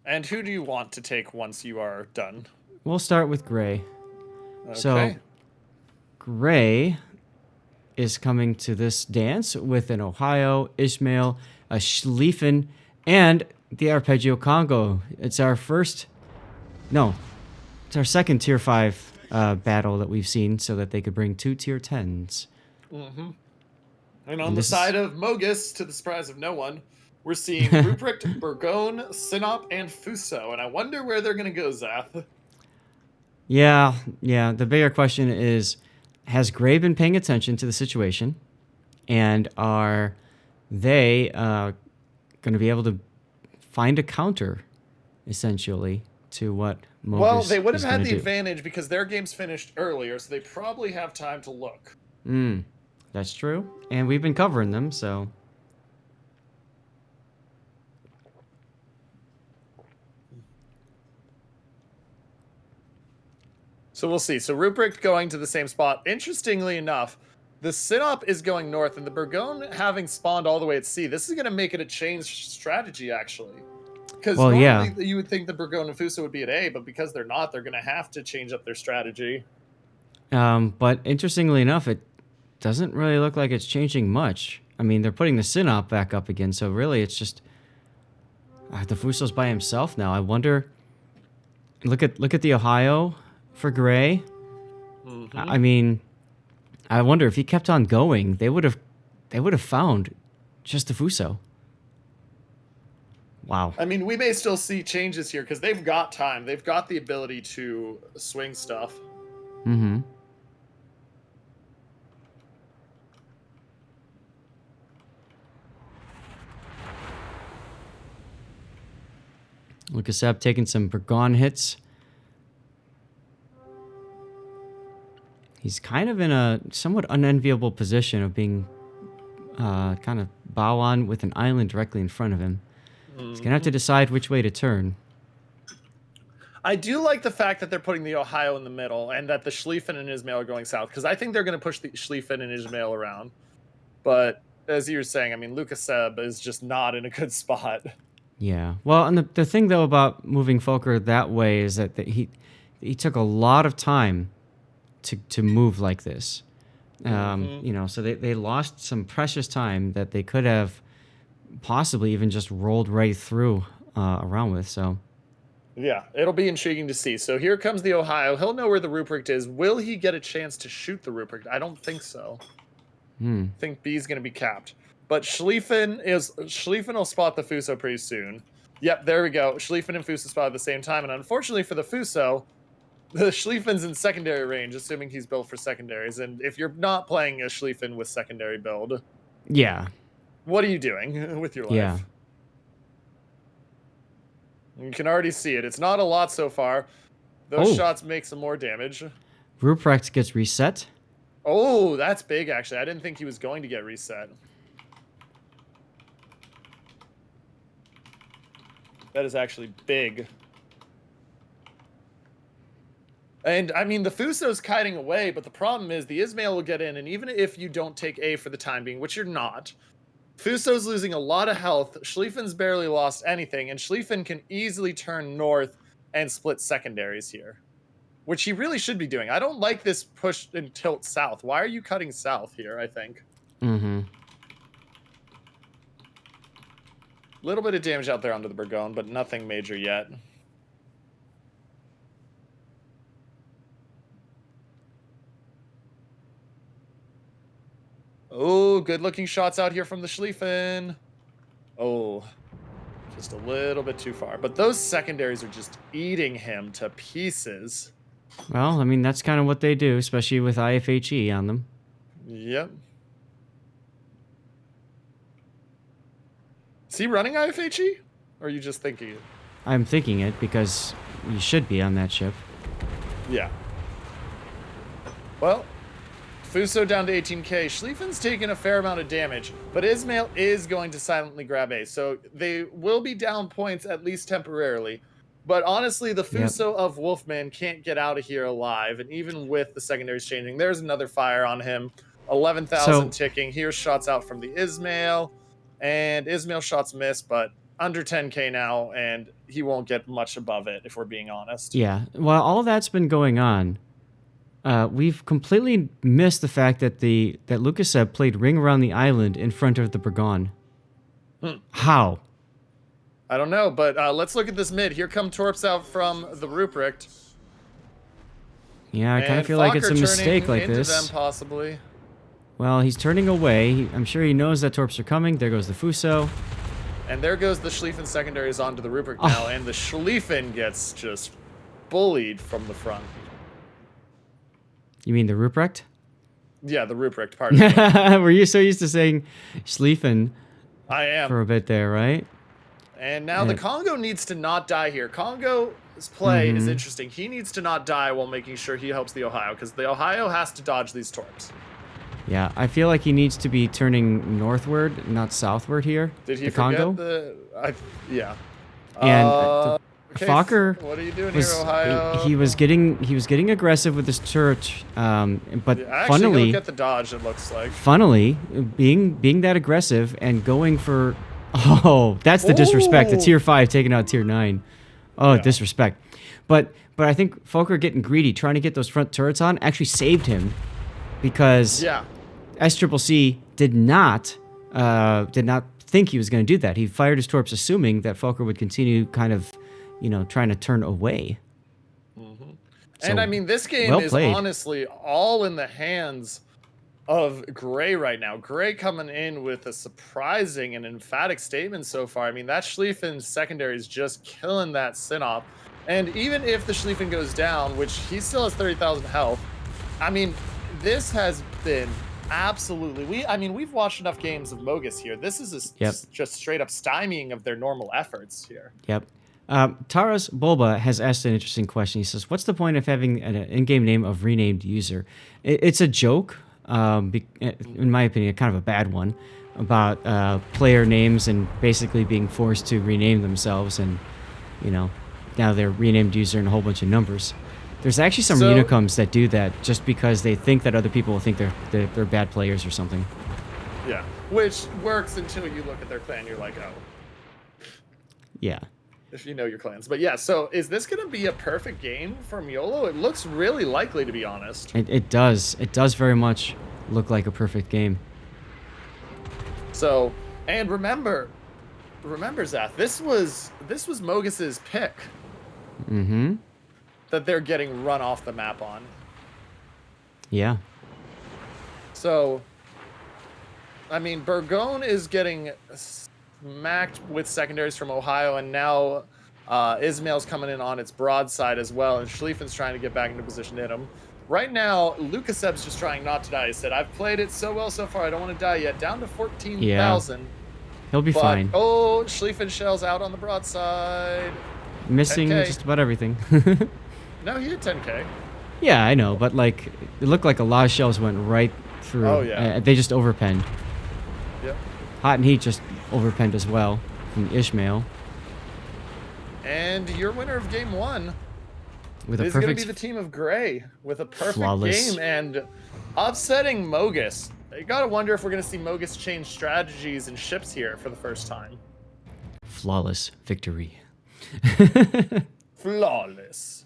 And who do you want to take once you are done? We'll start with Gray. So Okay. Gray is coming to this dance with an Ohio, Ishmael, a Schlieffen, and the Arpeggio Congo. It's our it's our second tier 5 battle that we've seen so that they could bring 2 tier 10s. Mm-hmm. And on And the this is, side of Mogus, to the surprise of no one, we're seeing Ruprecht, Burgone, Sinop, and Fuso. And I wonder where they're going to go, Zath. yeah, the bigger question is, has Gray been paying attention to the situation? And are they going to be able to find a counter, essentially, to what Well, Mogus they would have is going had to the do? advantage because their game's finished earlier, so they probably have time to look. That's true. And we've been covering them, so. So we'll see. So Ruprecht going to the same spot. Interestingly enough, the Sinop is going north, and the Burgone having spawned all the way at sea. This is going to make it a change strategy, actually. Because Well, yeah. normally you would think the Burgone and Fuso would be at A, but because they're not, they're going to have to change up their strategy. But interestingly enough, it doesn't really look like it's changing much. I mean, they're putting the Sinop back up again, so really it's just the Fuso's by himself now. I wonder. Look at the Ohio for Gray. Mm-hmm. I mean, I wonder if he kept on going, they would have found just the Fuso. Wow. I mean, we may still see changes here because they've got time. They've got the ability to swing stuff. Mm-hmm. Lucas Ebb taking some Burgon hits. He's kind of in a somewhat unenviable position of being kind of bow on with an island directly in front of him. He's going to have to decide which way to turn. I do like the fact that they're putting the Ohio in the middle and that the Schlieffen and Ismail are going south because I think they're going to push the Schlieffen and Ismail around. But as you were saying, I mean, Lucas Seb is just not in a good spot. Yeah. Well, and the thing, though, about moving Fokker that way is that he took a lot of time to move like this. You know, so they lost some precious time that they could have possibly even just rolled right through around with. So yeah, it'll be intriguing to see. So here comes the Ohio. He'll know where the Ruprecht is. Will he get a chance to shoot the Ruprecht? I don't think so. I think B is going to be capped. But Schlieffen will spot the Fuso pretty soon. Yep, there we go. Schlieffen and Fuso spot at the same time. And unfortunately for the Fuso, the Schlieffen's in secondary range, assuming he's built for secondaries. And if you're not playing a Schlieffen with secondary build, yeah, what are you doing with your life? Yeah. You can already see it. It's not a lot so far. Those shots make some more damage. Ruprecht gets reset. Oh, that's big, actually. I didn't think he was going to get reset. That is actually big. And, I mean, the Fuso's kiting away, but the problem is the Ismail will get in, and even if you don't take A for the time being, which you're not, Fuso's losing a lot of health, Schlieffen's barely lost anything, and Schlieffen can easily turn north and split secondaries here, which he really should be doing. I don't like this push and tilt south. Why are you cutting south here, I think? Mm-hmm. Little bit of damage out there onto the Burgone, but nothing major yet. Oh, good-looking shots out here from the Schlieffen. Oh, just a little bit too far. But those secondaries are just eating him to pieces. Well, I mean, that's kind of what they do, especially with IFHE on them. Yep. Is he running IFHE? Or are you just thinking it? I'm thinking it because you should be on that ship. Yeah. Well, Fuso down to 18k. Schlieffen's taking a fair amount of damage, but Ismail is going to silently grab A. So they will be down points, at least temporarily. But honestly, the Fuso of Wolfman can't get out of here alive. And even with the secondaries changing, there's another fire on him. 11,000 ticking. Here's shots out from the Ismail. And Ismail shots miss, but under 10K now, and he won't get much above it, if we're being honest. Yeah. While all that's been going on, we've completely missed the fact that that Lucaseb played Ring Around the Island in front of the Burgon. How? I don't know, but let's look at this mid. Here come Torps out from the Ruprecht. Yeah, I kind of feel like it's a mistake like this. Them possibly. Well, he's turning away. I'm sure he knows that Torps are coming. There goes the Fuso. And there goes the Schlieffen secondaries onto the Ruprecht now, and the Schlieffen gets just bullied from the front. You mean the Ruprecht? Yeah, the Ruprecht, pardon me. Were you so used to saying Schlieffen? I am. For a bit there, right? And now the Congo needs to not die here. Congo's play is interesting. He needs to not die while making sure he helps the Ohio, because the Ohio has to dodge these Torps. Yeah, I feel like he needs to be turning northward, not southward here. Did he the forget Congo? Yeah. And okay, Fokker, what are you doing here, Ohio? He was getting aggressive with his turret, but actually, funnily, he'll get the dodge. It looks like. Funnily, being that aggressive and going for, that's the disrespect. The tier 5 taking out tier 9. Oh, yeah. Disrespect. But I think Fokker getting greedy, trying to get those front turrets on, actually saved him, because SCCC did not think he was going to do that. He fired his torps assuming that Fokker would continue kind of, trying to turn away. So, and I mean, this game is honestly all in the hands of Gray right now. Gray coming in with a surprising and emphatic statement so far. I mean, that Schlieffen secondary is just killing that Sinop. And even if the Schlieffen goes down, which he still has 30,000 health, I mean, this has been absolutely... we've watched enough games of MOGUS here. This is just straight up stymieing of their normal efforts here. Yep. Taras Bulba has asked an interesting question. He says, what's the point of having an in-game name of renamed user? It's a joke, in my opinion, kind of a bad one, about player names and basically being forced to rename themselves, and, now they're renamed user and a whole bunch of numbers. There's actually some Unicums that do that just because they think that other people will think they're bad players or something. Yeah, which works until you look at their clan, you're like, oh. Yeah. If you know your clans. But yeah, so is this going to be a perfect game for Miolo? It looks really likely, to be honest. It does. It does very much look like a perfect game. So, and remember, Zath, this was MOGUS's pick. Mm-hmm. That they're getting run off the map on. Yeah. So, I mean, Burgon is getting smacked with secondaries from Ohio, and now Ismail's coming in on its broadside as well, and Schlieffen's trying to get back into position to hit him. Right now, Lucaseb's just trying not to die. He said, I've played it so well so far, I don't want to die yet. Down to 14,000. Yeah. He'll be fine. Oh, Schlieffen shells out on the broadside. Missing 10K. Just about everything. No, he hit 10K. Yeah, I know, but like, it looked like a lot of shells went right through. Oh, yeah. They just overpenned. Yep. Hot and Heat just overpenned as well from Ishmael. And your winner of game 1 with a is going to be the team of Gray with a perfect game and upsetting MOGUS. You got to wonder if we're going to see MOGUS change strategies and ships here for the first time. Flawless victory. Flawless.